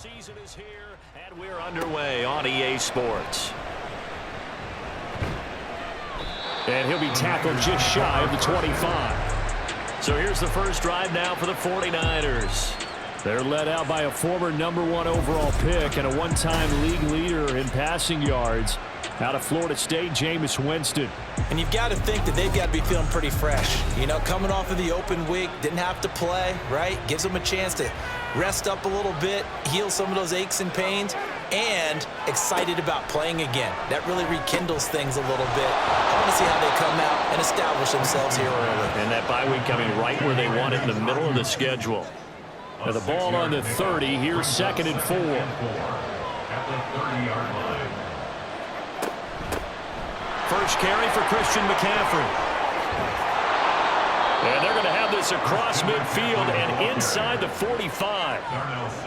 Season is here, and we're underway on EA Sports. And he'll be tackled just shy of the 25. So here's the first drive now for the 49ers. They're led out by a former #1 overall pick and a one-time league leader in passing yards. Out of Florida State, Jameis Winston. And you've got to think that they've got to be feeling pretty fresh. You know, coming off of the open week, didn't have to play, right? Gives them a chance to rest up a little bit, heal some of those aches and pains, and excited about playing again. That really rekindles things a little bit. I want to see how they come out and establish themselves here early. And that bye week coming right where they want it, in the middle of the schedule. Now the ball on the 30, here's 2nd and 4. At the 30-yard line. First carry for Christian McCaffrey. And they're going to have this across midfield and inside the 45.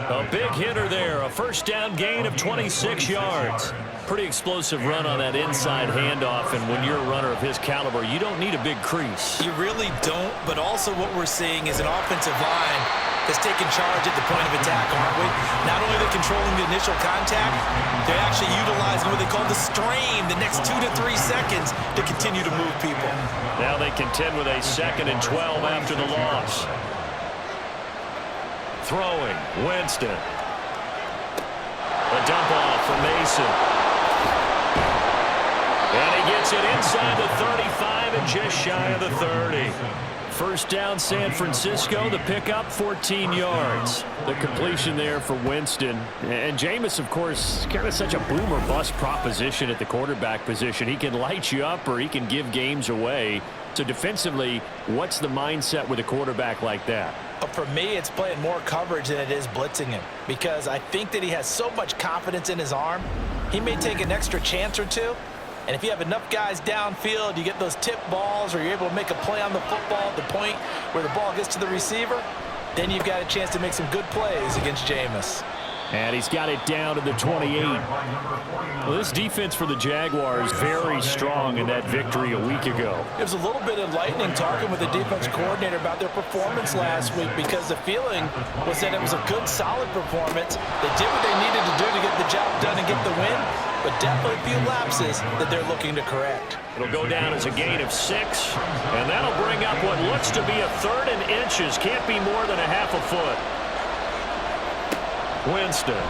A big hitter there, a first down gain of 26 yards. Pretty explosive run on that inside handoff, and when you're a runner of his caliber, you don't need a big crease. You really don't, but also what we're seeing is an offensive line that's taking charge at the point of attack, aren't we? Not only are they controlling the initial contact, they're actually utilizing what they call the strain, the next 2 to 3 seconds to continue to move people. Now they contend with a 2nd and 12 after the loss. Throwing, Winston. A dump off for Mason. And he gets it inside the 35 and just shy of the 30. First down, San Francisco. The pickup, 14 yards. The completion there for Winston. And Jameis, of course, kind of such a boom or bust proposition at the quarterback position. He can light you up or he can give games away. So defensively, what's the mindset with a quarterback like that? For me, it's playing more coverage than it is blitzing him, because I think that he has so much confidence in his arm. He may take an extra chance or two. And if you have enough guys downfield, you get those tip balls, or you're able to make a play on the football at the point where the ball gets to the receiver, then you've got a chance to make some good plays against Jameis. And he's got it down to the 28. Well, this defense for the Jaguars very strong in that victory a week ago. It was a little bit enlightening talking with the defense coordinator about their performance last week, because the feeling was that it was a good, solid performance. They did what they needed to do to get the job done and get the win, but definitely a few lapses that they're looking to correct. It'll go down as a gain of 6, and that'll bring up what looks to be a 3rd and inches. Can't be more than a half a foot. Winston. And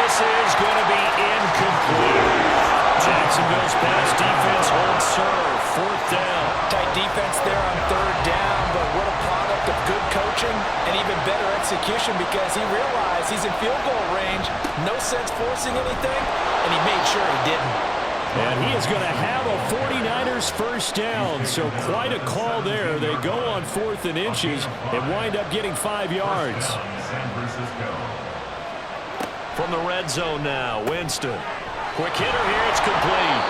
this is going to be incomplete. Jackson goes past defense, holds serve, 4th down. Tight defense there on 3rd down, but what a product of good coaching and even better execution, because he realized he's in field goal range, no sense forcing anything, and he made sure he didn't. And he is going to have a 49ers first down, so quite a call there. They go on 4th and inches and wind up getting 5 yards. From the red zone now, Winston. Quick hitter here, it's complete.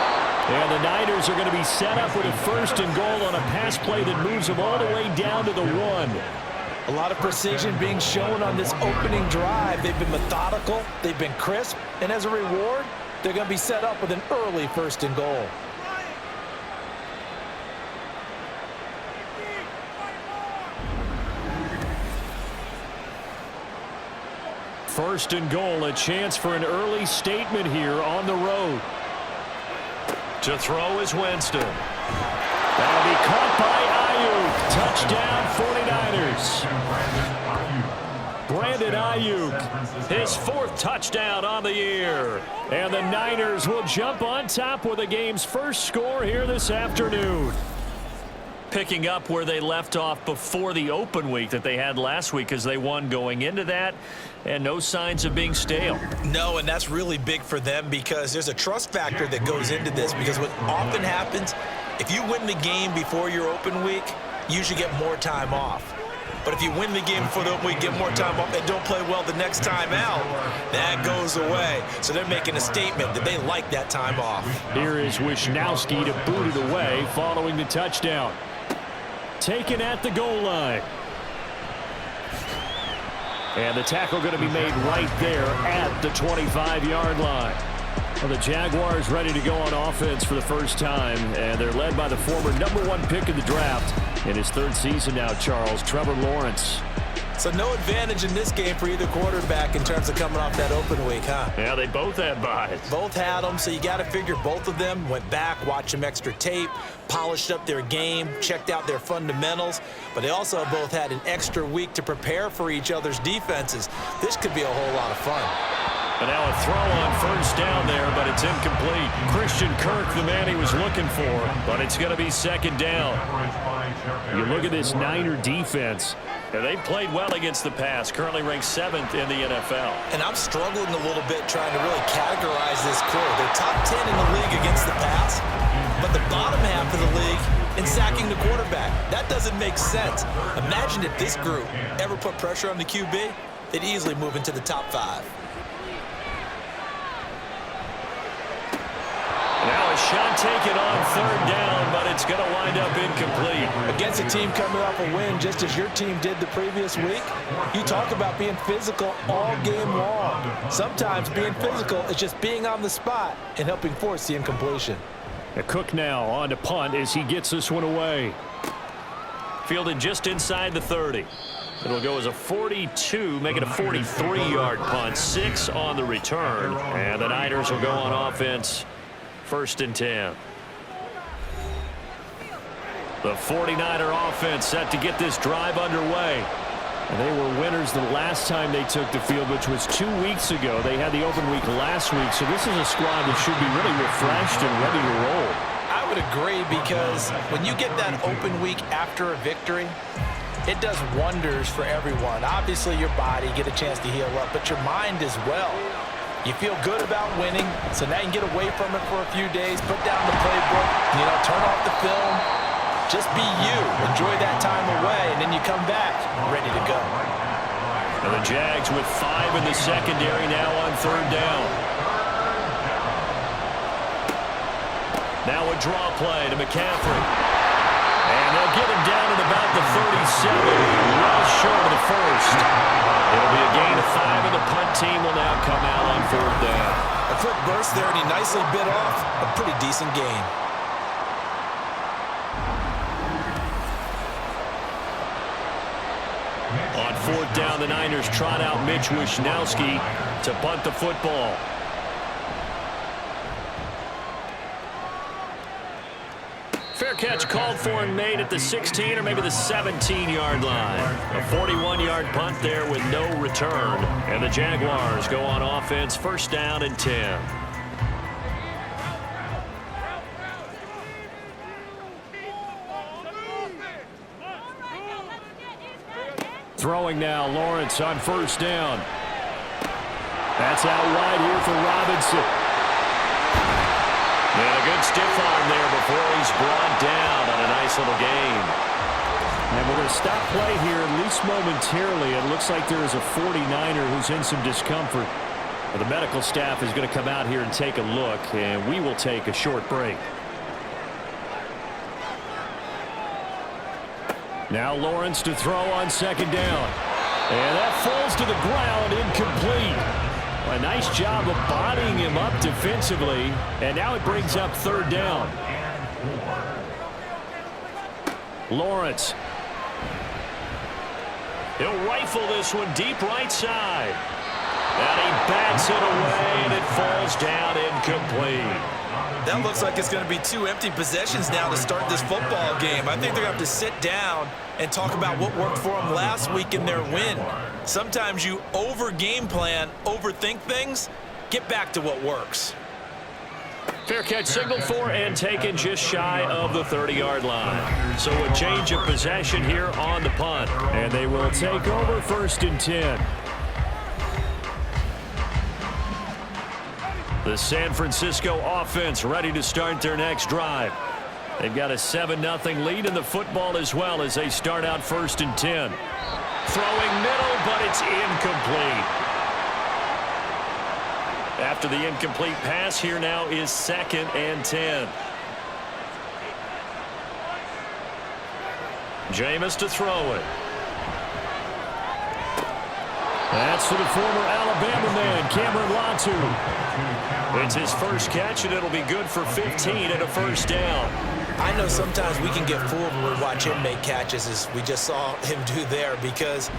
And the Niners are going to be set up with a 1st and goal on a pass play that moves them all the way down to the 1. A lot of precision being shown on this opening drive. They've been methodical, they've been crisp, and as a reward, they're going to be set up with an early 1st and goal. First and goal, a chance for an early statement here on the road. To throw is Winston. That'll be caught by Ayuk. Touchdown 49ers. Brandon Ayuk, his 4th touchdown on the year. And the Niners will jump on top with the game's first score here this afternoon. Picking up where they left off before the open week that they had last week, as they won going into that, and no signs of being stale. No, and that's really big for them, because there's a trust factor that goes into this, because what often happens, if you win the game before your open week, you usually get more time off. But if you win the game before the open week, get more time off, and don't play well the next time out, that goes away. So they're making a statement that they like that time off. Here is Wisnowski to boot it away following the touchdown. Taken at the goal line. And the tackle going to be made right there at the 25-yard line. Well, the Jaguars ready to go on offense for the first time, and they're led by the former #1 pick of the draft in his 3rd season now, Charles, Trevor Lawrence. So no advantage in this game for either quarterback in terms of coming off that open week, huh? Yeah, they both had buys. Both had them, so you got to figure both of them went back, watched some extra tape, polished up their game, checked out their fundamentals, but they also both had an extra week to prepare for each other's defenses. This could be a whole lot of fun. And now a throw on 1st down there, but it's incomplete. Christian Kirk, the man he was looking for, but it's going to be 2nd down. You look at this Niner defense. They've played well against the pass, currently ranked 7th in the NFL. And I'm struggling a little bit trying to really categorize this crew. They're top 10 in the league against the pass, but the bottom half of the league in sacking the quarterback. That doesn't make sense. Imagine if this group ever put pressure on the QB, they'd easily move into the top 5. Now a shot taken on 3rd down, but it's going to wind up incomplete. Against a team coming off a win just as your team did the previous week, you talk about being physical all game long. Sometimes being physical is just being on the spot and helping force the incompletion. Cook now on to punt as he gets this one away. Fielded just inside the 30. It'll go as a 42, make it a 43-yard punt. 6 on the return, and the Niners will go on offense. 1st and 10. The 49er offense set to get this drive underway. And they were winners the last time they took the field, which was 2 weeks ago. They had the open week last week, so this is a squad that should be really refreshed and ready to roll. I would agree, because when you get that open week after a victory, it does wonders for everyone. Obviously, your body get a chance to heal up, but your mind as well. You feel good about winning, so now you can get away from it for a few days, put down the playbook, turn off the film, just be you. Enjoy that time away, and then you come back ready to go. And the Jags with 5 in the secondary now on 3rd down. Now a draw play to McCaffrey. And they'll get him down at about the 37, well short of the 1st. It'll be a gain of 5, and the punt team will now come out on 4th down. A quick burst there, and he nicely bit off a pretty decent gain. On 4th down, the Niners trot out Mitch Wishnowski to punt the football. Fair catch called for and made at the 16 or maybe the 17-yard line. A 41-yard punt there with no return. And the Jaguars go on offense, 1st down and 10. Throwing now, Lawrence on 1st down. That's out wide here for Robinson. And a good stiff arm there before he's brought down on a nice little gain. And we're going to stop play here, at least momentarily. It looks like there is a 49er who's in some discomfort. Well, the medical staff is going to come out here and take a look, and we will take a short break. Now Lawrence to throw on 2nd down. And that falls to the ground, incomplete. A nice job of bodying him up defensively, and now it brings up 3rd down. Lawrence. He'll rifle this one deep right side. And he bats it away, and it falls down incomplete. That looks like it's going to be 2 empty possessions now to start this football game. I think they're going to have to sit down and talk about what worked for them last week in their win. Sometimes you over-game plan, overthink things. Get back to what works. Fair catch signaled for and taken just shy of the 30-yard line. So a change of possession here on the punt. And they will take over 1st and 10. The San Francisco offense ready to start their next drive. They've got a 7-0 lead in the football as well as they start out 1st and 10. Throwing middle, but it's incomplete. After the incomplete pass, here now is 2nd and 10. Jameis to throw it. That's to the former Alabama man, Cameron Latu. It's his first catch, and it'll be good for 15 and a first down. I know sometimes we can get fooled when we watch him make catches, as we just saw him do there, because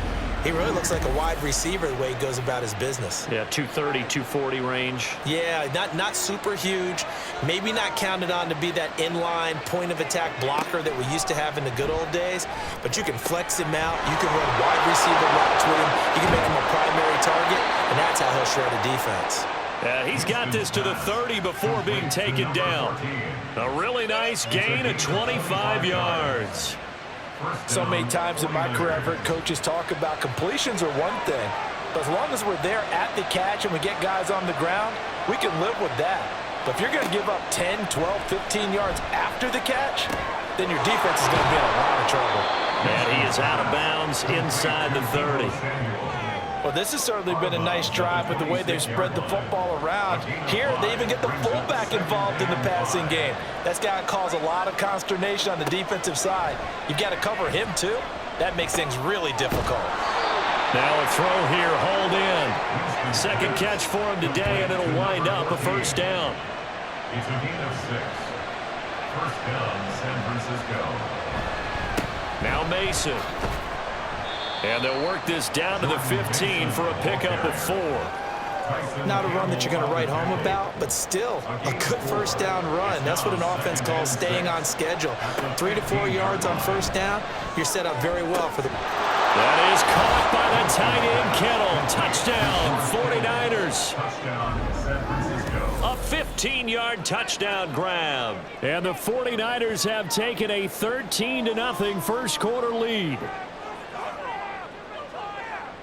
he really looks like a wide receiver the way he goes about his business. Yeah, 230, 240 range. Yeah, not super huge. Maybe not counted on to be that inline point-of-attack blocker that we used to have in the good old days, but you can flex him out. You can run wide receiver routes with him. You can make him a primary target, and that's how he'll shred a defense. He's got this to the 30 before being taken down. A really nice gain of 25 yards. So many times in my career, I've heard coaches talk about completions are one thing, but as long as we're there at the catch and we get guys on the ground, we can live with that. But if you're going to give up 10, 12, 15 yards after the catch, then your defense is going to be in a lot of trouble. And he is out of bounds inside the 30. Well, this has certainly been a nice drive with the way they've spread the football around. Here, they even get the fullback involved in the passing game. That's got to cause a lot of consternation on the defensive side. You've got to cover him, too. That makes things really difficult. Now a throw here, hold in. Second catch for him today, and it'll wind up a first down. It's a gain of 6. First down, San Francisco. Now Mason. And they'll work this down to the 15 for a pickup of 4. Not a run that you're going to write home about, but still a good first down run. That's what an offense calls staying on schedule. 3 to 4 yards on first down, you're set up very well for the... That is caught by the tight end, Kittle. Touchdown, 49ers. Touchdown, San Francisco. A 15-yard touchdown grab. And the 49ers have taken a 13-0 first quarter lead.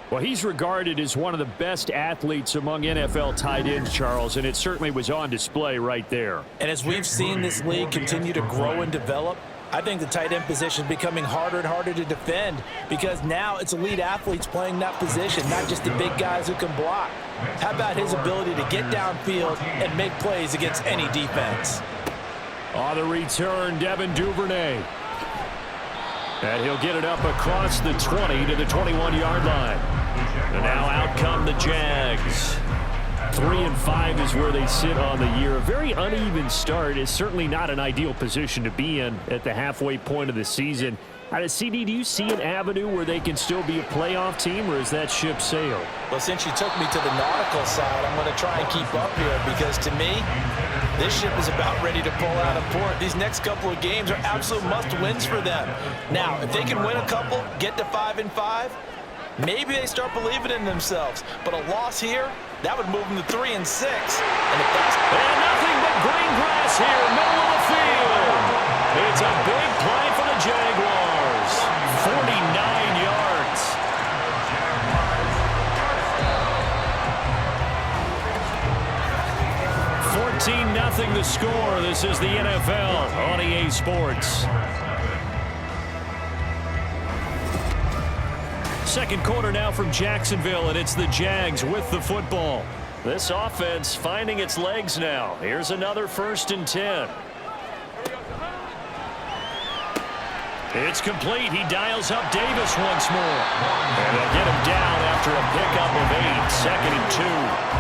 Well, he's regarded as one of the best athletes among NFL tight ends, Charles, and it certainly was on display right there. And as we've seen this league continue to grow and develop, I think the tight end position is becoming harder and harder to defend because now it's elite athletes playing that position, not just the big guys who can block. How about his ability to get downfield and make plays against any defense? On the return, Devin Duvernay. And he'll get it up across the 20 to the 21-yard line. And now out come the Jags. 3-5 is where they sit on the year. A very uneven start is certainly not an ideal position to be in at the halfway point of the season. CD, do you see an avenue where they can still be a playoff team, or is that ship sailed? Well, since you took me to the nautical side, I'm going to try and keep up here because to me, this ship is about ready to pull out of port. These next couple of games are absolute must-wins for them. Now, if they can win a couple, get to 5-5, maybe they start believing in themselves. But a loss here, that would move them to 3-6. And if that's... And nothing but green grass here, middle of the field. It's a big play for the Jaguars. 49 yards. Nothing the score. This is the NFL on EA Sports. Second quarter now from Jacksonville, and it's the Jags with the football. This offense finding its legs now. Here's another 1st and 10. It's complete. He dials up Davis once more. And they'll get him down after a pickup of 8. 2nd and 2.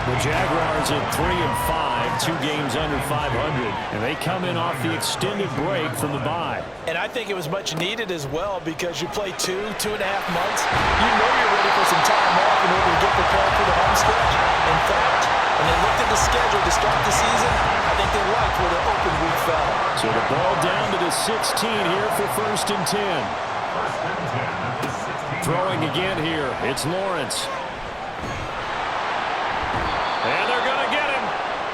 The Jaguars at 3-5, 2 games under 500, and they come in off the extended break from the bye. And I think it was much needed as well because you play 2.5 months. You know you're ready for some time off in order to get prepared for the home stretch. In fact, when they looked at the schedule to start the season, I think they liked where the open week fell. So the ball down to the 16 here for 1st and 10. Throwing again here, it's Lawrence. And they're going to get him.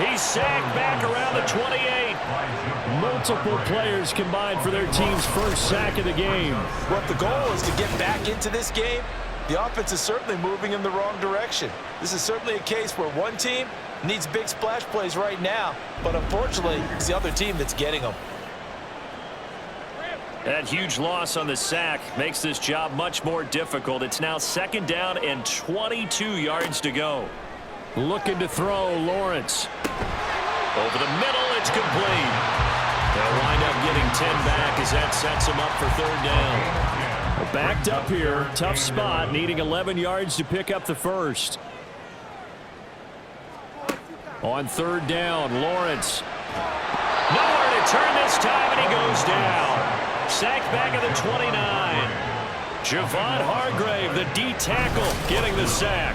He's sacked back around the 28. Multiple players combined for their team's first sack of the game. Well, if the goal is to get back into this game, the offense is certainly moving in the wrong direction. This is certainly a case where one team needs big splash plays right now, but unfortunately, it's the other team that's getting them. That huge loss on the sack makes this job much more difficult. It's now 2nd down and 22 yards to go. Looking to throw, Lawrence. Over the middle, it's complete. They'll wind up getting 10 back as that sets them up for 3rd down. Well, backed up here, tough spot, needing 11 yards to pick up the first. On third down, Lawrence. Nowhere to turn this time, and he goes down. Sacked back at the 29. Javon Hargrave, the D tackle, getting the sack.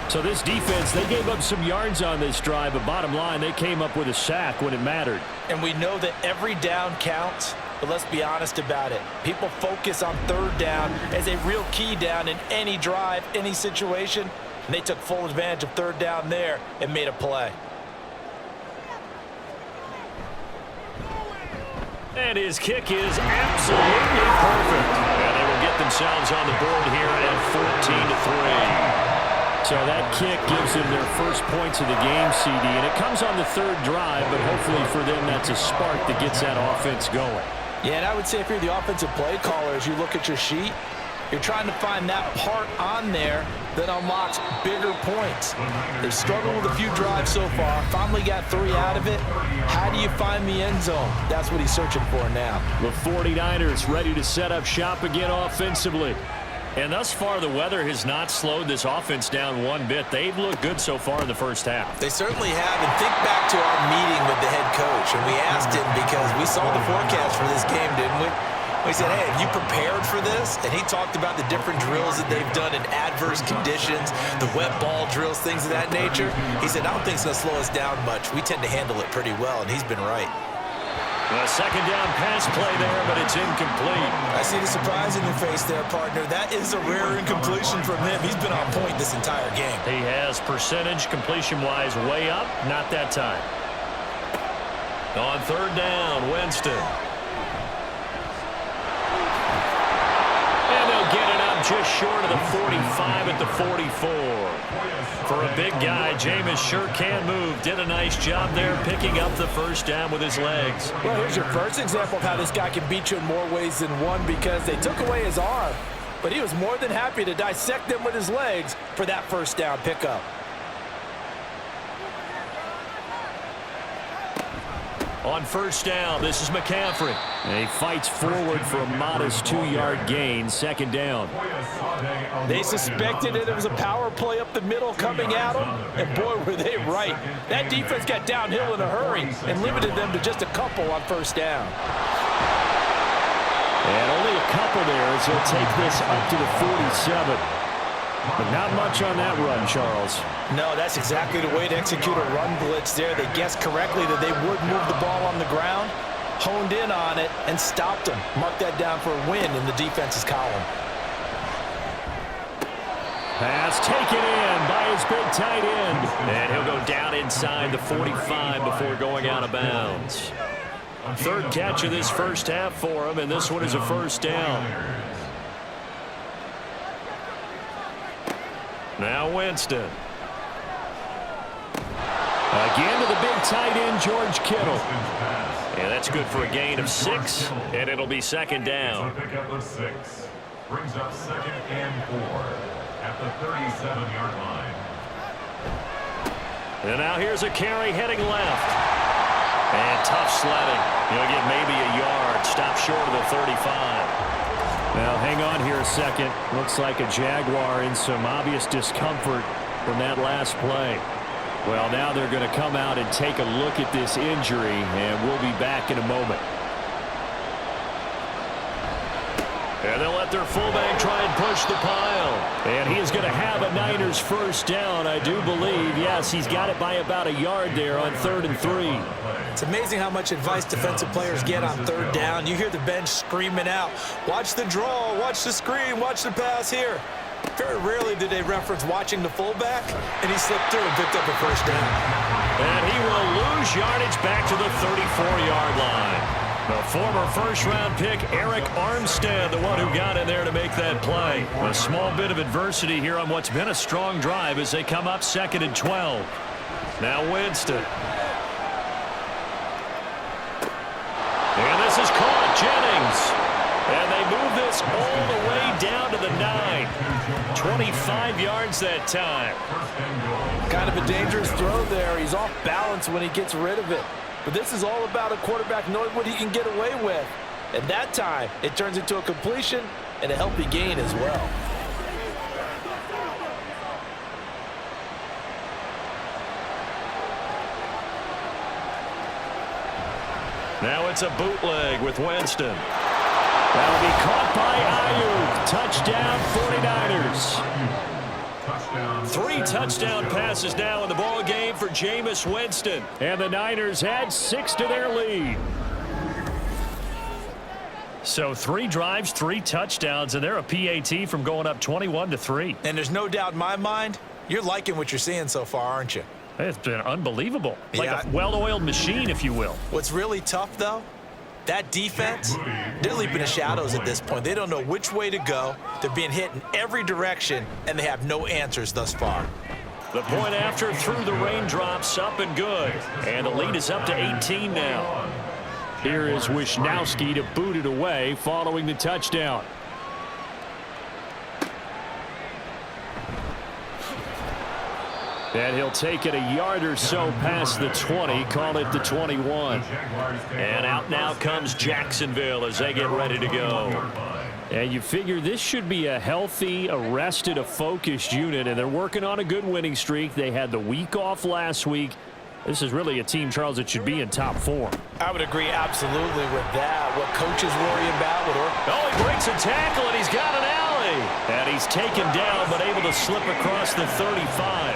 So this defense, they gave up some yards on this drive, but bottom line, they came up with a sack when it mattered. And we know that every down counts, but let's be honest about it. People focus on third down as a real key down in any drive, any situation, and they took full advantage of third down there and made a play. And his kick is absolutely perfect. And they will get themselves on the board here at 14-3. So that kick gives them their first points of the game, CD, and it comes on the third drive, but hopefully for them that's a spark that gets that offense going. Yeah, and I would say if you're the offensive play caller, as you look at your sheet, you're trying to find that part on there that unlocks bigger points. They've struggled with a few drives so far, finally got 3 out of it. How do you find the end zone? That's what he's searching for now. The 49ers ready to set up shop again offensively. And thus far, the weather has not slowed this offense down one bit. They've looked good so far in the first half. They certainly have. And think back to our meeting with the head coach. And we asked him because we saw the forecast for this game, didn't we? We said, hey, have you prepared for this? And he talked about the different drills that they've done in adverse conditions, the wet ball drills, things of that nature. He said, I don't think it's going to slow us down much. We tend to handle it pretty well, and he's been right. A second down pass play there, but it's incomplete. I see the surprise in your face there, partner. That is a rare incompletion from him. He's been on point this entire game. He has percentage completion-wise way up, not that time. On third down, Winston. And they'll get it up just short of the 45 at the 44. For a big guy, Jameis sure can move. Did a nice job there picking up the first down with his legs. Well, here's your first example of how this guy can beat you in more ways than one, because they took away his arm, but he was more than happy to dissect them with his legs for that first down pickup. On first down, this is McCaffrey. And he fights forward for a modest 2-yard gain, second down. They suspected that it was a power play up the middle coming at them, and boy, were they right. That defense got downhill in a hurry and limited them to just a couple on first down. And only a couple there as he'll take this up to the 47. But not much on that run, Charles. No, that's exactly the way to execute a run blitz there. They guessed correctly that they would move the ball on the ground, honed in on it, and stopped them. Mark that down for a win in the defense's column. Pass taken in by his big tight end. And he'll go down inside the 45 before going out of bounds. Third catch of this first half for him, and this one is a first down. Now Winston. Again to the big tight end, George Kittle. And that's good for a gain of 6, and it'll be second down. So pick up of 6. Brings up 2nd and 4 at the 37-yard line. And now here's a carry heading left. And tough sledding. He'll get maybe a yard. Stop short of the 35. Now, hang on here a second. Looks like a Jaguar in some obvious discomfort from that last play. Well, now they're going to come out and take a look at this injury, and we'll be back in a moment. And they'll let their fullback try and push the pile. And he is going to have a Niners first down, I do believe. Yes, he's got it by about a yard there on 3rd and 3. It's amazing how much advice defensive players get on third down. You hear the bench screaming out, watch the draw, watch the screen, watch the pass here. Very rarely do they reference watching the fullback, and he slipped through and picked up a first down. And he will lose yardage back to the 34-yard line. The former first-round pick, Eric Armstead, the one who got in there to make that play. A small bit of adversity here on what's been a strong drive as they come up 2nd and 12. Now Winston. And this is caught, Jennings. And they move this all the way down to the 9. 25 yards that time. Kind of a dangerous throw there. He's off balance when he gets rid of it. But this is all about a quarterback knowing what he can get away with. And that time, it turns into a completion and a healthy gain as well. Now it's a bootleg with Winston. That'll be caught by Ayuk. Touchdown 49ers. 3 touchdown passes now in the ball game for Jameis Winston. And the Niners add 6 to their lead. So 3 drives, 3 touchdowns, and they're a PAT from going up 21-3. And there's no doubt in my mind, you're liking what you're seeing so far, aren't you? It's been unbelievable. Like Yeah. a well-oiled machine, if you will. What's really tough, though, that defense, they're leaping the shadows at this point. They don't know which way to go. They're being hit in every direction, and they have no answers thus far. The point after through the raindrops, up and good. And the lead is up to 18 now. Here is Wisnowski to boot it away following the touchdown. And he'll take it a yard or so past the 20, call it the 21. And out now comes Jacksonville as they get ready to go. And you figure this should be a healthy, a focused unit, and they're working on a good winning streak. They had the week off last week. This is really a team, Charles, that should be in top form. I would agree absolutely with that. What coaches worry about he breaks a tackle, and he's got an alley. And he's taken down, but able to slip across the 35.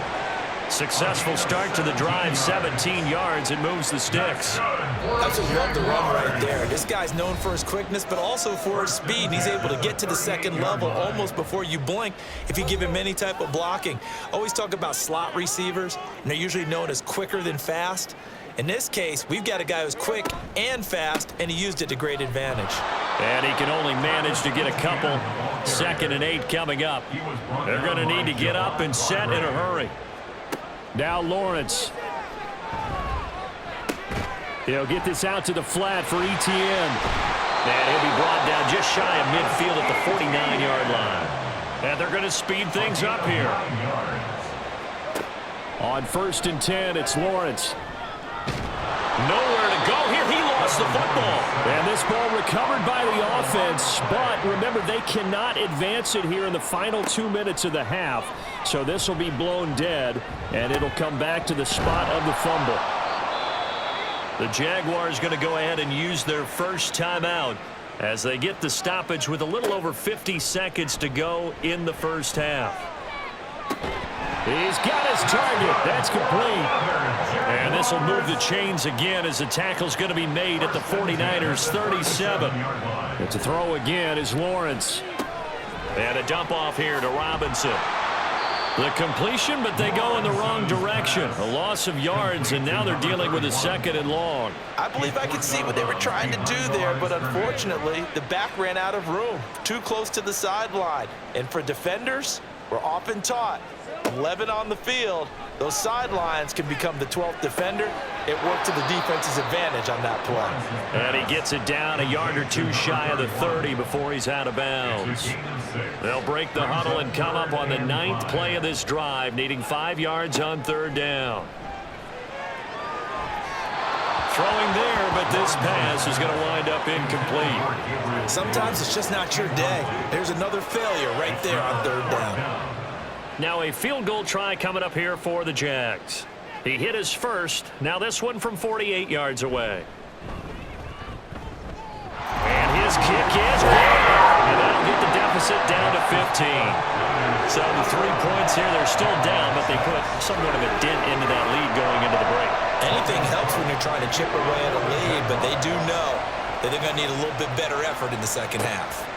Successful start to the drive, 17 yards, and moves the sticks. Absolutely love the run right there. This guy's known for his quickness, but also for his speed. He's able to get to the second level almost before you blink if you give him any type of blocking. Always talk about slot receivers, and they're usually known as quicker than fast. In this case, we've got a guy who's quick and fast, and he used it to great advantage. And he can only manage to get a couple. 2nd and 8 coming up. They're going to need to get up and set in a hurry. Now Lawrence. He'll get this out to the flat for Etienne. And he'll be brought down just shy of midfield at the 49-yard line. And they're going to speed things up here. On 1st and 10, it's Lawrence. Nowhere to go here. He lost the football. And this ball recovered by the offense. But remember, they cannot advance it here in the final 2 minutes of the half. So this will be blown dead, and it'll come back to the spot of the fumble. The Jaguars going to go ahead and use their first timeout as they get the stoppage with a little over 50 seconds to go in the first half. He's got his target. That's complete. And this will move the chains again as the tackle's going to be made at the 49ers 37. And to throw again is Lawrence. And a dump off here to Robinson. The completion, but they go in the wrong direction. A loss of yards, and now they're dealing with a 2nd and long. I believe I could see what they were trying to do there, but unfortunately, the back ran out of room. Too close to the sideline. And for defenders, we're often taught 11 on the field, those sidelines can become the 12th defender. It worked to the defense's advantage on that play. And he gets it down a yard or two shy of the 30 before he's out of bounds. They'll break the huddle and come up on the 9th play of this drive, needing 5 yards on 3rd down. Throwing there, but this pass is going to wind up incomplete. Sometimes it's just not your day. There's another failure right there on 3rd down. Now a field goal try coming up here for the Jags. He hit his first. Now this one from 48 yards away. And his kick is good. And that'll get the deficit down to 15. So the 3 points here, they're still down, but they put somewhat of a dent into that lead going into the break. Anything helps when you're trying to chip away at a lead, but they do know that they're going to need a little bit better effort in the second half.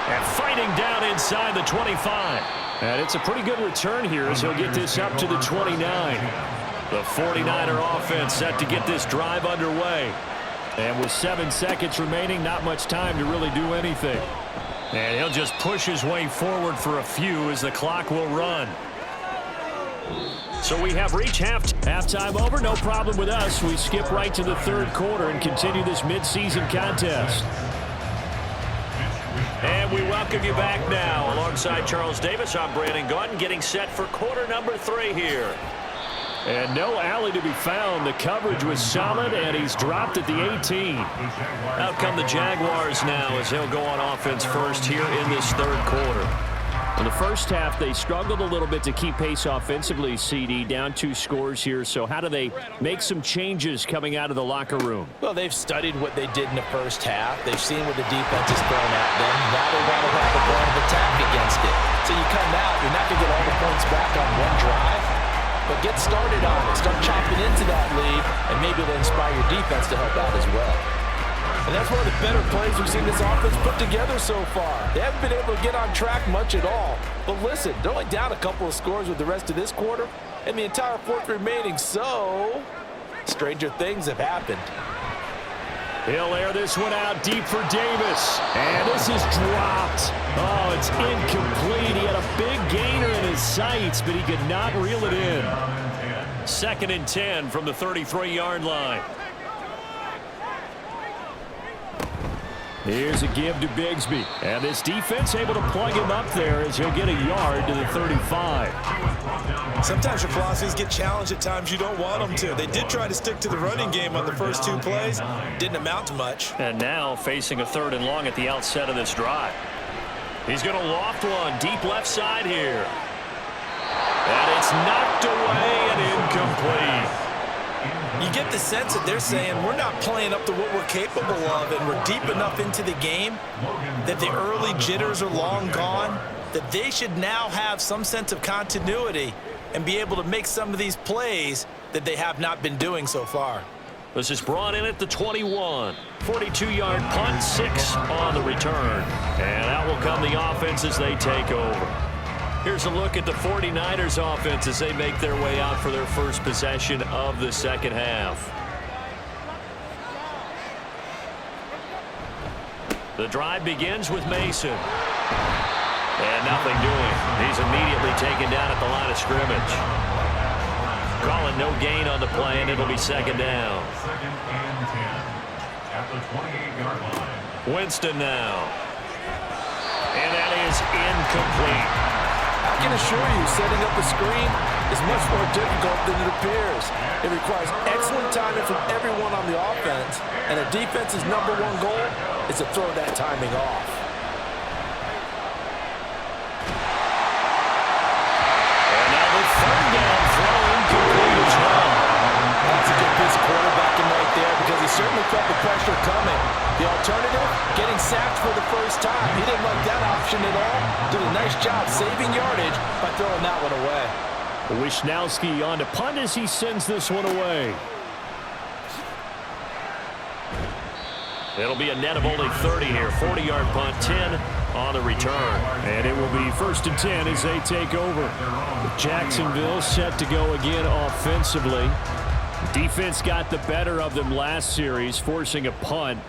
And fighting down inside the 25. And it's a pretty good return here as he'll get this up to the 29. The 49er offense set to get this drive underway. And with 7 seconds remaining, not much time to really do anything. And he'll just push his way forward for a few as the clock will run. So we have reached halftime over. No problem with us. We skip right to the 3rd quarter and continue this midseason contest. And we welcome you back now. Alongside Charles Davis, I'm Brandon Gordon, getting set for quarter number 3 here. And no alley to be found. The coverage was solid, and he's dropped at the 18. Out come the Jaguars now as they'll go on offense first here in this 3rd quarter. In the first half, they struggled a little bit to keep pace offensively, CD, down 2 scores here. So how do they make some changes coming out of the locker room? Well, they've studied what they did in the first half. They've seen what the defense is throwing at them. Now they want to have a plan of attack against it. So you come out, you're not going to get all the points back on one drive, but get started on it. Start chopping into that lead, and maybe it'll inspire your defense to help out as well. And that's one of the better plays we've seen this offense put together so far. They haven't been able to get on track much at all. But listen, they're only down a couple of scores with the rest of this quarter and the entire fourth remaining, so stranger things have happened. He'll air this one out deep for Davis. And this is dropped. Oh, it's incomplete. He had a big gainer in his sights, but he could not reel it in. 2nd and 10 from the 33-yard line. Here's a give to Bigsby. And this defense able to plug him up there as he'll get a yard to the 35. Sometimes your philosophies get challenged at times you don't want them to. They did try to stick to the running game on the first 2 plays. Didn't amount to much. And now facing a 3rd and long at the outset of this drive. He's going to loft one deep left side here. And it's knocked away and incomplete. You get the sense that they're saying we're not playing up to what we're capable of, and we're deep enough into the game that the early jitters are long gone, that they should now have some sense of continuity and be able to make some of these plays that they have not been doing so far. This is brought in at the 21. 42-yard punt, 6 on the return. And out will come the offense as they take over. Here's a look at the 49ers offense as they make their way out for their first possession of the second half. The drive begins with Mason. And nothing doing. He's immediately taken down at the line of scrimmage. Calling no gain on the play, and it'll be 2nd down. 2nd and 10 at the 28-yard line. Winston now. And that is incomplete. I can assure you, setting up a screen is much more difficult than it appears. It requires excellent timing from everyone on the offense, and a defense's #1 goal is to throw that timing off. And now the 3rd down throw incomplete as well. That's a good piece of quarterbacking right there because he certainly felt the pressure coming. The alternative, getting sacked for the first time. He didn't like that option at all. Did a nice job saving yardage by throwing that one away. Wisnowski on to punt as he sends this one away. It'll be a net of only 30 here. 40-yard punt, 10 on the return. And it will be 1st and 10 as they take over. Jacksonville set to go again offensively. Defense got the better of them last series, forcing a punt.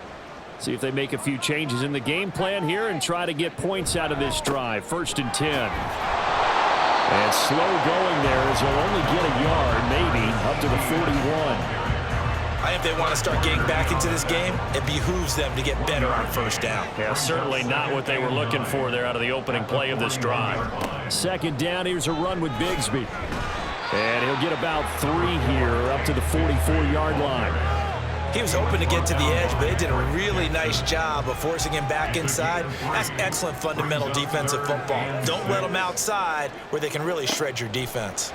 See if they make a few changes in the game plan here and try to get points out of this drive. 1st and 10. And slow going there as they'll only get a yard, maybe, up to the 41. I think if they want to start getting back into this game, it behooves them to get better on 1st down. Yeah, certainly not what they were looking for there out of the opening play of this drive. 2nd down, here's a run with Bigsby. And he'll get about 3 here up to the 44-yard line. He was hoping to get to the edge, but they did a really nice job of forcing him back inside. That's excellent fundamental defensive football. Don't let them outside where they can really shred your defense.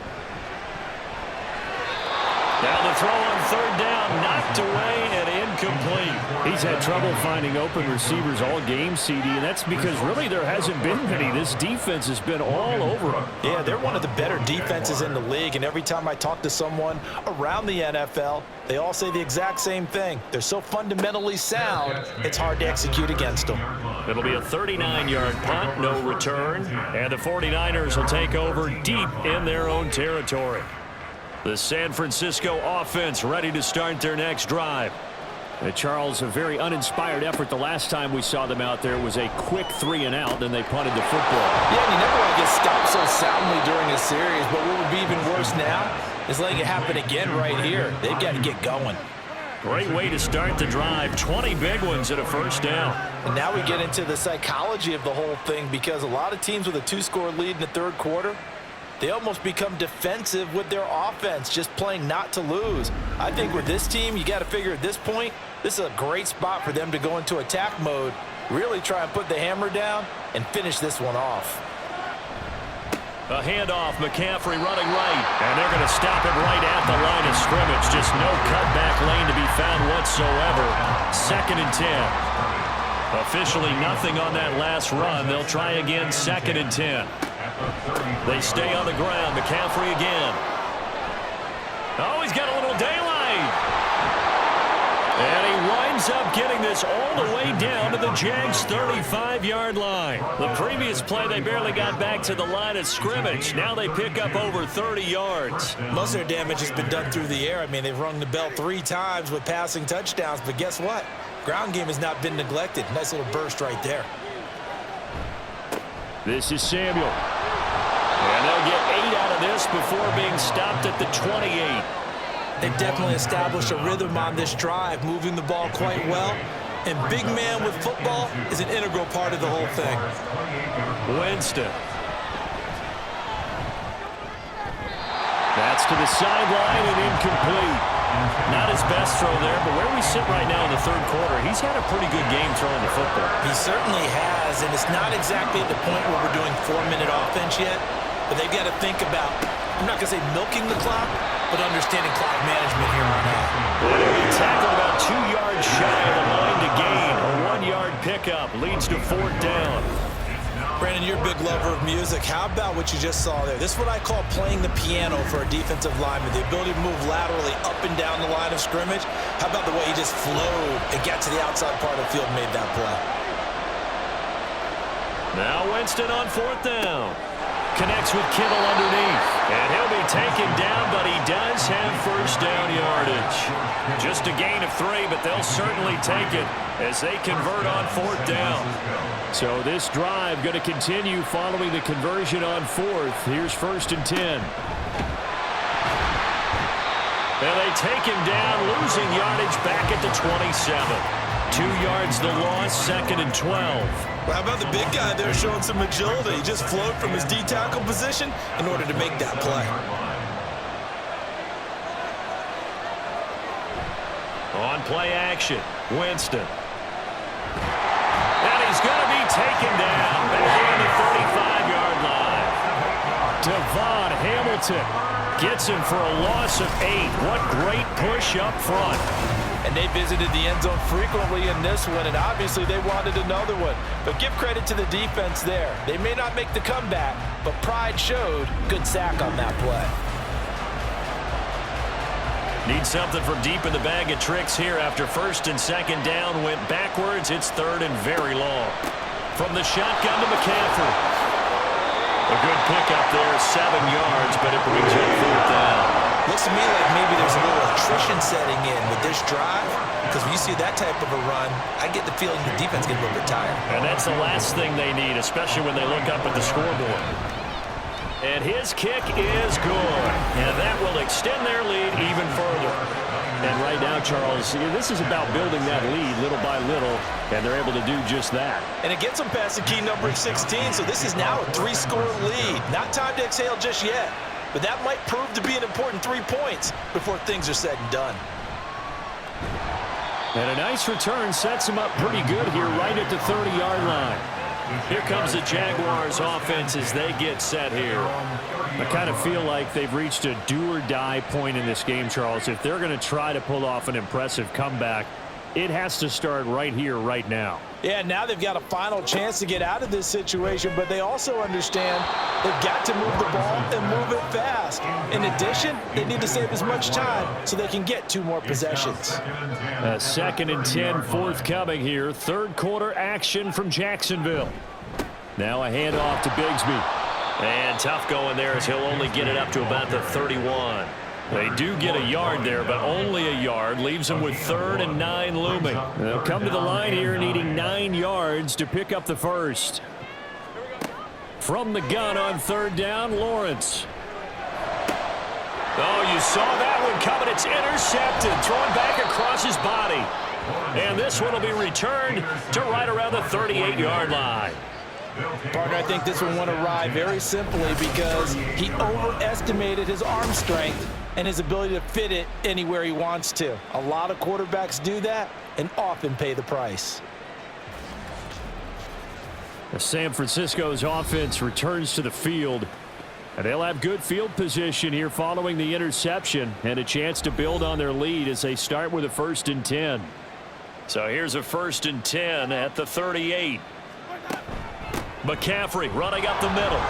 Now the throw on 3rd down, knocked away and incomplete. He's had trouble finding open receivers all game, CD, and that's because really there hasn't been many. This defense has been all over them. Yeah, they're one of the better defenses in the league, and every time I talk to someone around the NFL, they all say the exact same thing. They're so fundamentally sound, it's hard to execute against them. It'll be a 39-yard punt, no return, and the 49ers will take over deep in their own territory. The San Francisco offense ready to start their next drive. Charles, a very uninspired effort the last time we saw them out there was a quick 3-and-out, then they punted the football. Yeah, and you never want to get stopped so soundly during a series, but what would be even worse now is letting it happen again right here. They've got to get going. Great way to start the drive. 20 big ones at a 1st down. And now we get into the psychology of the whole thing because a lot of teams with a 2-score lead in the 3rd quarter, they almost become defensive with their offense, just playing not to lose. I think with this team, you got to figure at this point, this is a great spot for them to go into attack mode, really try and put the hammer down and finish this one off. A handoff, McCaffrey running right. And they're going to stop it right at the line of scrimmage. Just no cutback lane to be found whatsoever. 2nd and 10. Officially nothing on that last run. They'll try again, 2nd and 10. They stay on the ground. McCaffrey again. Oh, he's got a little daylight. And he winds up getting this all the way down to the Jags' 35-yard line. The previous play, they barely got back to the line of scrimmage. Now they pick up over 30 yards. Most of their damage has been done through the air. I mean, they've rung the bell 3 times with passing touchdowns, but guess what? Ground game has not been neglected. Nice little burst right there. This is Samuel. And they'll get 8 out of this before being stopped at the 28. They've definitely established a rhythm on this drive, moving the ball quite well. And big man with football is an integral part of the whole thing. Winston. That's to the sideline and incomplete. Not his best throw there, but where we sit right now in the 3rd quarter, he's had a pretty good game throwing the football. He certainly has, and it's not exactly at the point where we're doing 4-minute offense yet, but they've got to think about, I'm not going to say milking the clock, but understanding clock management here on out. He tackled about 2 yards shy of the line to gain. A 1-yard pickup leads to 4th down. Brandon, you're a big lover of music. How about what you just saw there? This is what I call playing the piano for a defensive lineman. The ability to move laterally up and down the line of scrimmage. How about the way he just flowed and got to the outside part of the field and made that play? Now Winston on 4th down. Connects with Kittle underneath. And he'll be taken down, but he does have 1st down yardage. Just a gain of 3, but they'll certainly take it as they convert on 4th down. So this drive going to continue following the conversion on 4th. Here's 1st and 10. And they take him down, losing yardage back at the 27. 2 yards the loss, 2nd and 12. Well, how about the big guy there showing some agility? He just flowed from his D-tackle position in order to make that play. On play action, Winston. And he's going to be taken down back on the 35-yard line. Devon Hamilton gets him for a loss of 8. What great push up front. And they visited the end zone frequently in this one, and obviously they wanted another one. But give credit to the defense there. They may not make the comeback, but pride showed. Good sack on that play. Need something from deep in the bag of tricks here after 1st and 2nd down. Went backwards. It's 3rd and very long. From the shotgun to McCaffrey. A good pickup there, 7 yards, but it brings up 4th down. Looks to me like maybe there's a little attrition setting in with this drive, because when you see that type of a run, I get the feeling the defense gets a little bit tired. And that's the last thing they need, especially when they look up at the scoreboard. And his kick is good, and that will extend their lead even further. And right now, Charles, this is about building that lead little by little, and they're able to do just that. And it gets them past the key number of 16, so this is now a 3-score lead. Not time to exhale just yet. But that might prove to be an important 3 points before things are said and done. And a nice return sets them up pretty good here right at the 30-yard line. Here comes the Jaguars offense as they get set here. I kind of feel like they've reached a do-or-die point in this game, Charles. If they're going to try to pull off an impressive comeback, it has to start right here, right now. Yeah, now they've got a final chance to get out of this situation, but they also understand they've got to move the ball and move it fast. In addition, they need to save as much time so they can get 2 more possessions. A 2nd and 10 forthcoming here. 3rd quarter action from Jacksonville. Now a handoff to Bigsby. And tough going there as he'll only get it up to about the 31. They do get a yard there, but only a yard. Leaves them with 3rd and 9 looming. They'll come to the line here needing 9 yards to pick up the 1st. From the gun on 3rd down, Lawrence. Oh, you saw that one coming. It's intercepted. Thrown back across his body. And this one will be returned to right around the 38-yard line. Partner, I think this one went awry very simply because he overestimated his arm strength and his ability to fit it anywhere he wants to. A lot of quarterbacks do that and often pay the price. San Francisco's offense returns to the field. And they'll have good field position here following the interception and a chance to build on their lead as they start with a 1st and 10. So here's a 1st and 10 at the 38. McCaffrey running up the middle.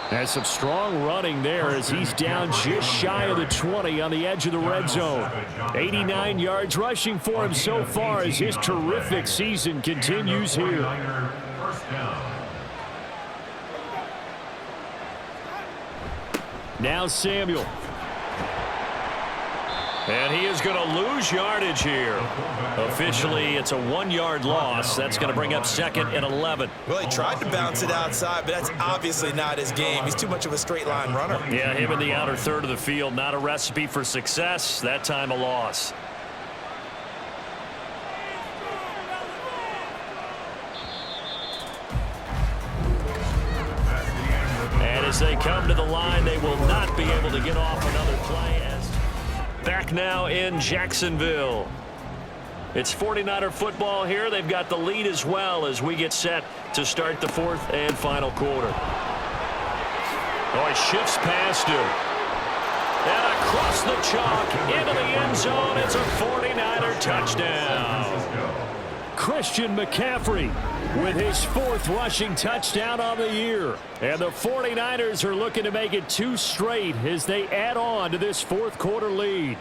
Has some strong running there as he's down just shy of the 20 on the edge of the red zone. 89 yards rushing for him so far as his terrific season continues here. Now Samuel. And he is going to lose yardage here. Officially, it's a 1-yard loss. That's going to bring up 2nd and 11. Well, he tried to bounce it outside, but that's obviously not his game. He's too much of a straight-line runner. Yeah, him in the outer third of the field. Not a recipe for success. That time a loss. And as they come to the line, they will not be able to get off another play. Back now in Jacksonville. It's 49er football here. They've got the lead as well as we get set to start the 4th and final quarter. Oh, he shifts past him. And across the chalk into the end zone. It's a 49er touchdown. Christian McCaffrey with his 4th rushing touchdown on the year. And the 49ers are looking to make it 2 straight as they add on to this 4th quarter lead.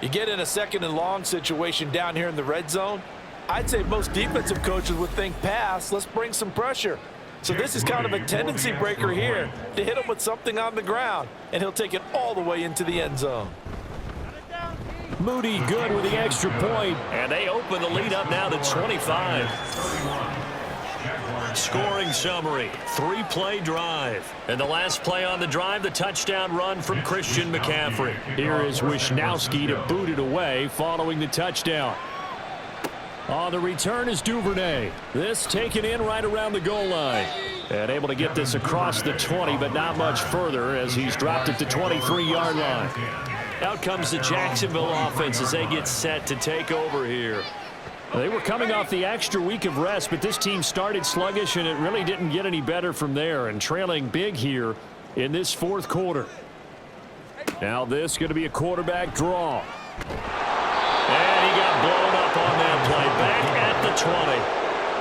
You get in a 2nd and long situation down here in the red zone. I'd say most defensive coaches would think pass. Let's bring some pressure. So this is kind of a tendency breaker here to hit him with something on the ground. And he'll take it all the way into the end zone. Moody good with the extra point, and they open the lead up now to 25. Scoring summary, 3-play drive. And the last play on the drive, the touchdown run from Christian McCaffrey. Here is Wisnowski to boot it away following the touchdown. On the return is Duvernay. This taken in right around the goal line. And able to get this across the 20, but not much further as he's dropped it to 23-yard line. Out comes the Jacksonville offense as they get set to take over here. They were coming off the extra week of rest, but this team started sluggish, and it really didn't get any better from there, and trailing big here in this 4th quarter. Now this going to be a quarterback draw. And he got blown up on that play. Back at the 20.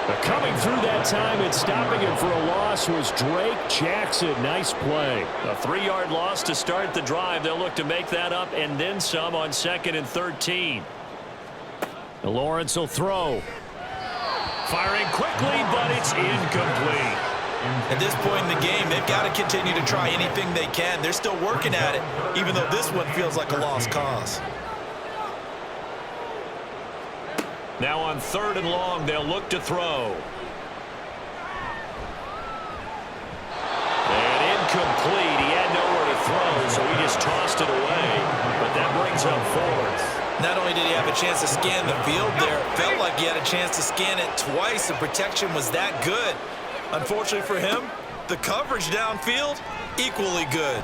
But coming through that time and stopping him for a loss was Drake Jackson. Nice play. A 3-yard loss to start the drive. They'll look to make that up and then some on 2nd and 13. Lawrence will throw. Firing quickly, but it's incomplete. At this point in the game, they've got to continue to try anything they can. They're still working at it, even though this one feels like a lost cause. Now on 3rd and long, they'll look to throw. And incomplete. He had nowhere to throw, so he just tossed it away. But that brings up 4th. Not only did he have a chance to scan the field there, it felt like he had a chance to scan it twice. The protection was that good. Unfortunately for him, the coverage downfield, equally good.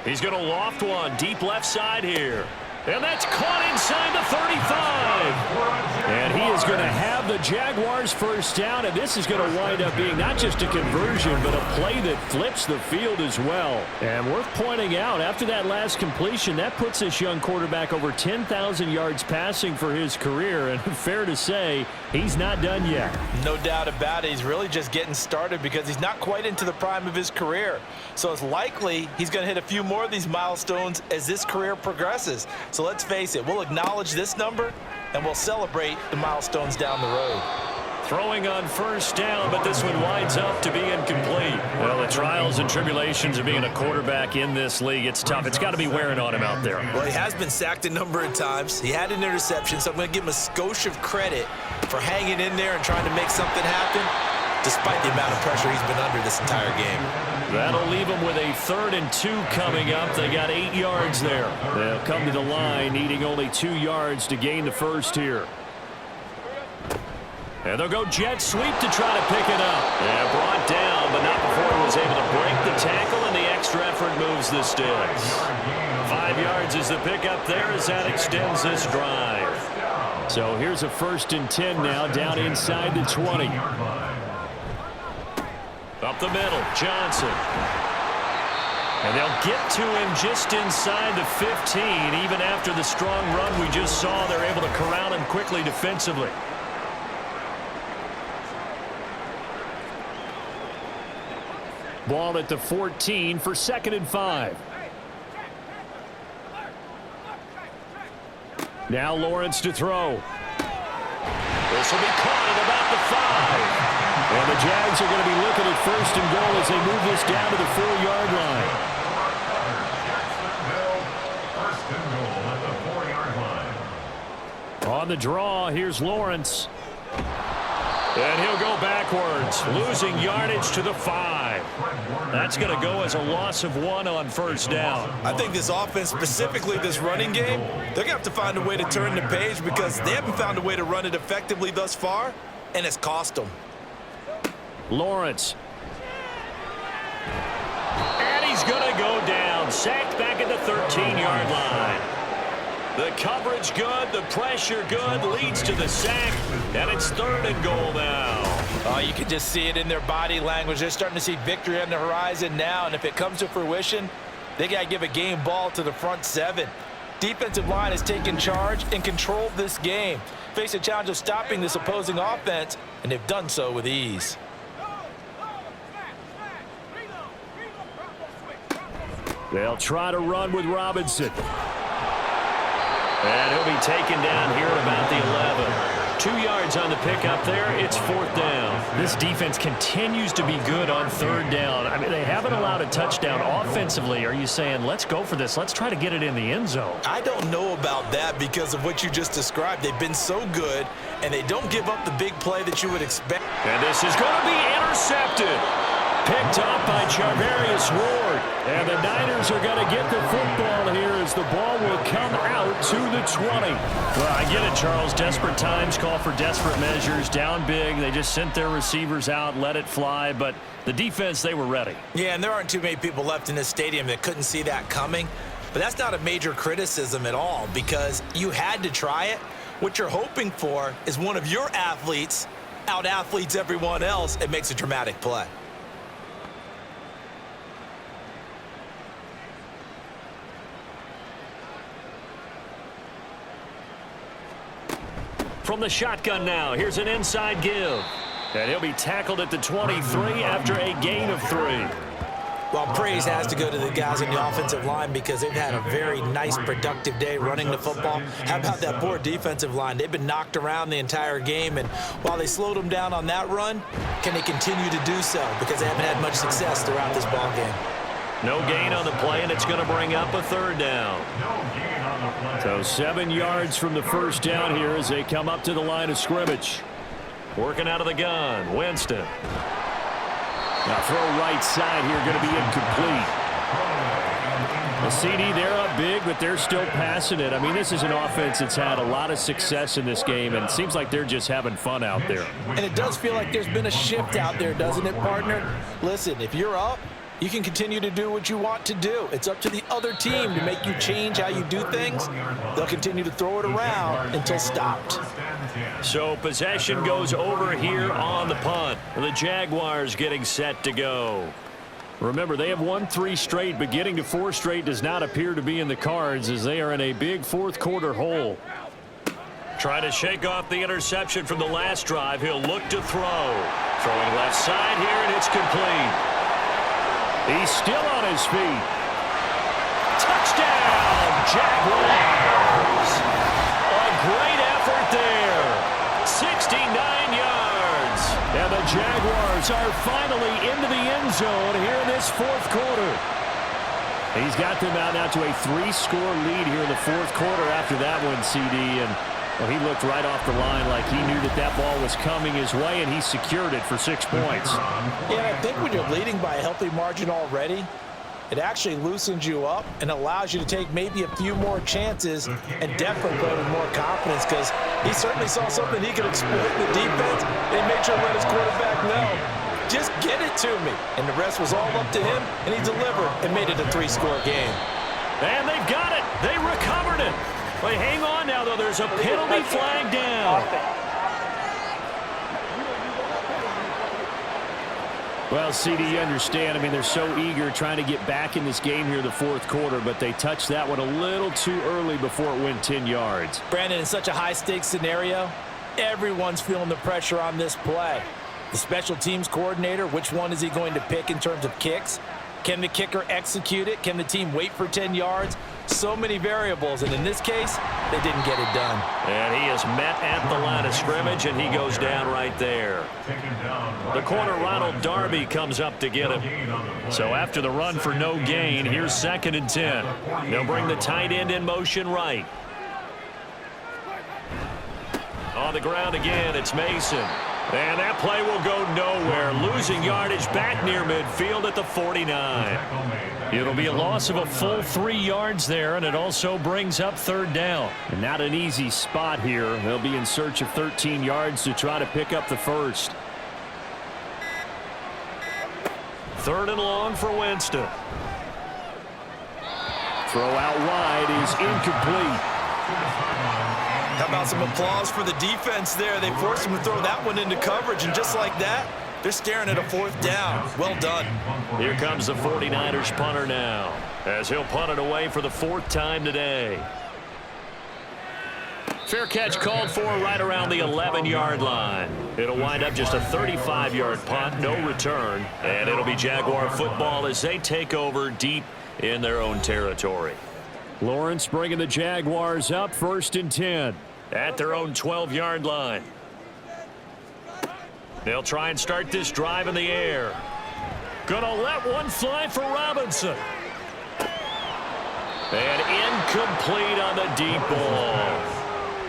He's going to loft one deep left side here. And that's caught inside the 35. And he is going to have the Jaguars first down, and this is going to wind up being not just a conversion, but a play that flips the field as well. And worth pointing out, after that last completion, that puts this young quarterback over 10,000 yards passing for his career. And fair to say, he's not done yet. No doubt about it. He's really just getting started because he's not quite into the prime of his career. So it's likely he's going to hit a few more of these milestones as this career progresses. So let's face it, we'll acknowledge this number and we'll celebrate the milestones down the road. Throwing on first down, but this one winds up to be incomplete. Well, the trials and tribulations of being a quarterback in this league, it's tough. It's got to be wearing on him out there. Well, he has been sacked a number of times. He had an interception, so I'm going to give him a skosh of credit for hanging in there and trying to make something happen, despite the amount of pressure he's been under this entire game. That'll leave him with a 3rd and 2 coming up. They got 8 yards there. They'll come to the line, needing only 2 yards to gain the first here. And they'll go jet sweep to try to pick it up. Yeah, brought down, but not before he was able to break the tackle, and the extra effort moves the sticks. 5 yards is the pickup there as that extends this drive. So here's a 1st and 10 now, down inside the 20. Up the middle, Johnson. And they'll get to him just inside the 15. Even after the strong run we just saw, they're able to corral him quickly defensively. Ball at the 14 for 2nd and 5. Now Lawrence to throw. This will be caught at about the 5. And the Jags are going to be looking at 1st and goal as they move this down to the 4-yard line. First and goal at the 4-yard line. On the draw, here's Lawrence. And he'll go backwards, losing yardage to the 5. That's going to go as a loss of 1 on 1st down. I think this offense, specifically this running game, they're going to have to find a way to turn the page because they haven't found a way to run it effectively thus far, and it's cost them. Lawrence. And he's going to go down. Sacked back at the 13-yard line. The coverage good, the pressure good, leads to the sack, and it's 3rd and goal now. Oh, you can just see it in their body language. They're starting to see victory on the horizon now, and if it comes to fruition, they got to give a game ball to the front 7. Defensive line has taken charge and controlled this game. Face a challenge of stopping this opposing offense, and they've done so with ease. They'll try to run with Robinson. And he'll be taken down here at about the 11. 2 yards on the pickup there. It's 4th down. This defense continues to be good on 3rd down. I mean, they haven't allowed a touchdown offensively. Are you saying, let's go for this? Let's try to get it in the end zone. I don't know about that because of what you just described. They've been so good, and they don't give up the big play that you would expect. And this is going to be intercepted. Picked up by Charvarius Ward. And the Niners are going to get the football here as the ball will come out to the 20. Well, I get it, Charles. Desperate times call for desperate measures. Down big. They just sent their receivers out, let it fly. But the defense, they were ready. Yeah, and there aren't too many people left in this stadium that couldn't see that coming. But that's not a major criticism at all because you had to try it. What you're hoping for is one of your athletes out-athletes everyone else and makes a dramatic play. From the shotgun now, here's an inside give. And he'll be tackled at the 23 after a gain of 3. Well, praise has to go to the guys in the offensive line because they've had a very nice, productive day running the football. How about that poor defensive line? They've been knocked around the entire game, and while they slowed them down on that run, can they continue to do so? Because they haven't had much success throughout this ball game. No gain on the play, and it's going to bring up a 3rd down. So 7 yards from the 1st down here as they come up to the line of scrimmage. Working out of the gun, Winston. Now throw right side here, going to be incomplete. The CD, they're up big, but they're still passing it. I mean, this is an offense that's had a lot of success in this game, and it seems like they're just having fun out there. And it does feel like there's been a shift out there, doesn't it, partner? Listen, if you're up, you can continue to do what you want to do. It's up to the other team to make you change how you do things. They'll continue to throw it around until stopped. So possession goes over here on the punt. The Jaguars getting set to go. Remember, they have won 3 straight, but getting to 4 straight does not appear to be in the cards as they are in a big 4th quarter hole. Trying to shake off the interception from the last drive. He'll look to throw. Throwing left side here, and it's complete. He's still on his feet. Touchdown, Jaguars. A great effort there. 69 yards. And the Jaguars are finally into the end zone here in this 4th quarter. He's got them out now to a 3-score lead here in the 4th quarter after that one, CD. And well, he looked right off the line like he knew that that ball was coming his way, and he secured it for 6 points. Yeah, I think when you're leading by a healthy margin already, it actually loosens you up and allows you to take maybe a few more chances and definitely play with more confidence because he certainly saw something he could exploit in the defense, and he made sure to let his quarterback know, just get it to me. And the rest was all up to him, and he delivered and made it a 3-score game. And they've got it. They recovered it. But hang on now, though. There's a penalty flag down. Well, CD, you understand. I mean, they're so eager trying to get back in this game here in the fourth quarter, but they touched that one a little too early before it went 10 yards. Brandon, in such a high-stakes scenario, everyone's feeling the pressure on this play. The special teams coordinator, which one is he going to pick in terms of kicks? Can the kicker execute it? Can the team wait for 10 yards? So many variables, and in this case, they didn't get it done. And he is met at the line of scrimmage, and he goes down right there. The corner, Ronald Darby, comes up to get him. So after the run for no gain, here's 2nd and 10. They'll bring the tight end in motion right. On the ground again, it's Mason. And that play will go nowhere. Losing yardage back near midfield at the 49. It'll be a loss of a full 3 yards there, and it also brings up 3rd down. And not an easy spot here. They'll be in search of 13 yards to try to pick up the first. 3rd and long for Winston. Throw out wide is incomplete. How about some applause for the defense there? They forced him to throw that one into coverage, and just like that, they're staring at a 4th down. Well done. Here comes the 49ers punter now, as he'll punt it away for the 4th time today. Fair catch called for right around the 11-yard line. It'll wind up just a 35-yard punt, no return, and it'll be Jaguar football as they take over deep in their own territory. Lawrence bringing the Jaguars up, 1st and 10 at their own 12-yard line. They'll try and start this drive in the air. Gonna let one fly for Robinson. And incomplete on the deep ball.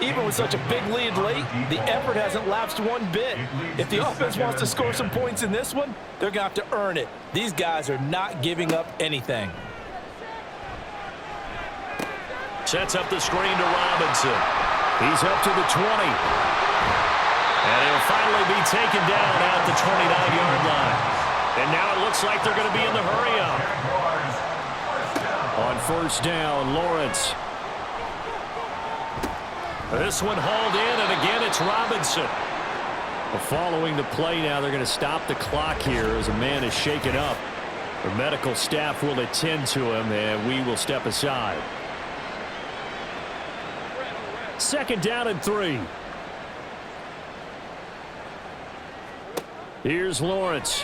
Even with such a big lead late, the effort hasn't lapsed one bit. If the offense wants to score some points in this one, they're going to have to earn it. These guys are not giving up anything. Sets up the screen to Robinson. He's up to the 20. And he'll finally be taken down at the 29-yard line. And now it looks like they're going to be in the hurry-up. On 1st down, Lawrence. This one hauled in, and again it's Robinson. Well, following the play now, they're going to stop the clock here as a man is shaken up. The medical staff will attend to him, and we will step aside. 2nd down and 3. Here's Lawrence.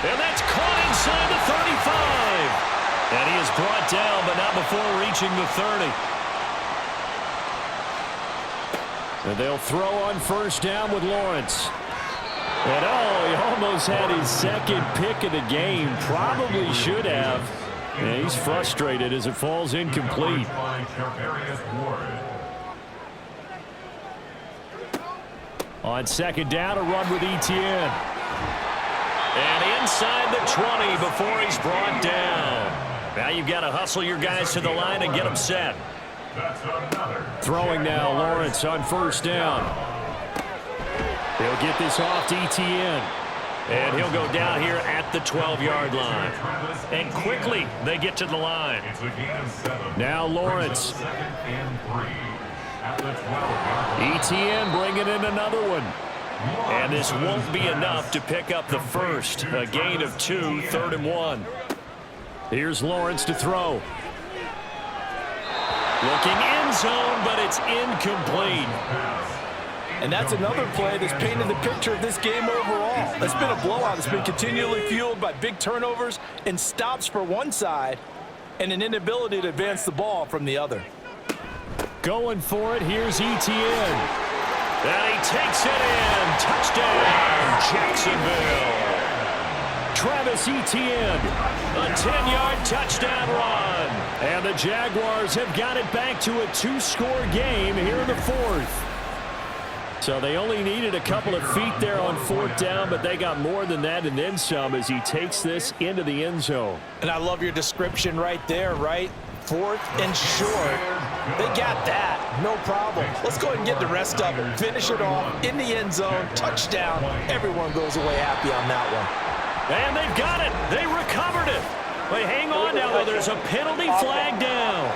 And that's caught inside the 35. And he is brought down, but not before reaching the 30. And they'll throw on 1st down with Lawrence. And he almost had his 2nd pick of the game. Probably should have. And he's frustrated as it falls incomplete. On 2nd down, a run with Etienne. And inside the 20 before he's brought down. Now you've got to hustle your guys to the line and get them set. Throwing now, Lawrence on 1st down. He'll get this off to Etienne. And he'll go down here at the 12-yard line. And quickly, they get to the line. Now Lawrence. Etienne bringing in another one. And this won't be enough to pick up the first. A gain of 2, 3rd and 1. Here's Lawrence to throw. Looking end zone, but it's incomplete. And that's another play that's painted the picture of this game overall. It's been a blowout. It's been continually fueled by big turnovers and stops for one side and an inability to advance the ball from the other. Going for it, here's Etienne. And he takes it in. Touchdown, Jacksonville. Travis Etienne, a 10-yard touchdown run. And the Jaguars have got it back to a 2-score game here in the 4th. So they only needed a couple of feet there on 4th down, but they got more than that and then some as he takes this into the end zone. And I love your description right there, right? 4th and short. They got that. No problem. Let's go ahead and get the rest of it. Finish it off in the end zone. Touchdown. Everyone goes away happy on that one. And they've got it. They recovered it. But hang on now, though. There's a penalty flag down.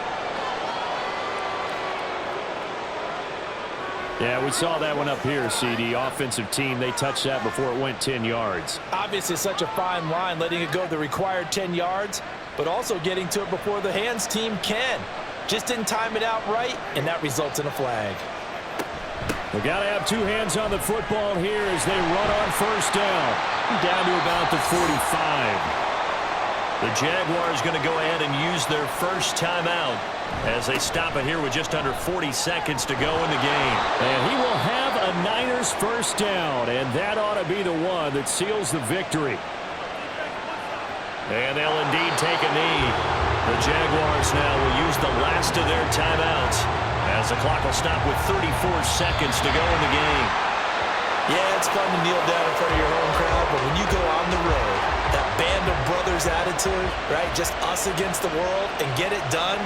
Yeah, we saw that one up here, CD. Offensive team, they touched that before it went 10 yards. Obviously, such a fine line, letting it go the required 10 yards, but also getting to it before the hands team can. Just didn't time it out right, and that results in a flag. We got to have two hands on the football here as they run on first down. Down to about the 45. The Jaguars going to go ahead and use their first timeout as they stop it here with just under 40 seconds to go in the game. And he will have a Niners first down, and that ought to be the one that seals the victory. And they'll indeed take a knee. The Jaguars now will use the last of their timeouts as the clock will stop with 34 seconds to go in the game. Yeah, it's fun to kneel down in front of your home crowd, but when you go on the road, that band of brothers attitude, right, just us against the world, and get it done,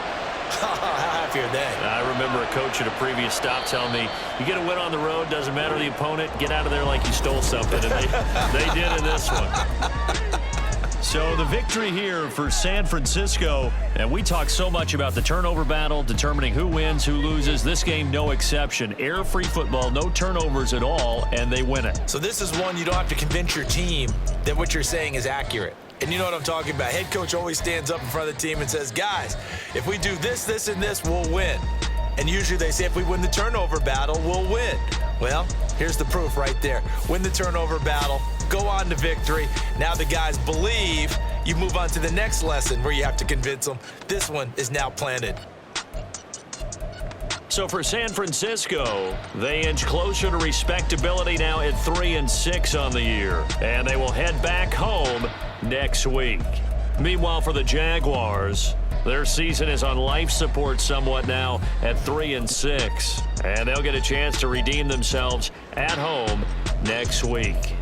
how happy are they? I remember a coach at a previous stop telling me, you get a win on the road, doesn't matter the opponent, get out of there like you stole something, and they did in this one. So the victory here for San Francisco, and we talk so much about the turnover battle, determining who wins, who loses. This game, no exception. Air-free football, no turnovers at all, and they win it. So this is one you don't have to convince your team that what you're saying is accurate. And you know what I'm talking about. Head coach always stands up in front of the team and says, guys, if we do this, this, and this, we'll win. And usually they say if we win the turnover battle, we'll win. Well, here's the proof right there. Win the turnover battle, go on to victory. Now the guys believe. You move on to the next lesson where you have to convince them. This one is now planted. So for San Francisco, they inch closer to respectability now at 3-6 on the year. And they will head back home next week. Meanwhile, for the Jaguars, their season is on life support somewhat now at 3-6. And they'll get a chance to redeem themselves at home next week.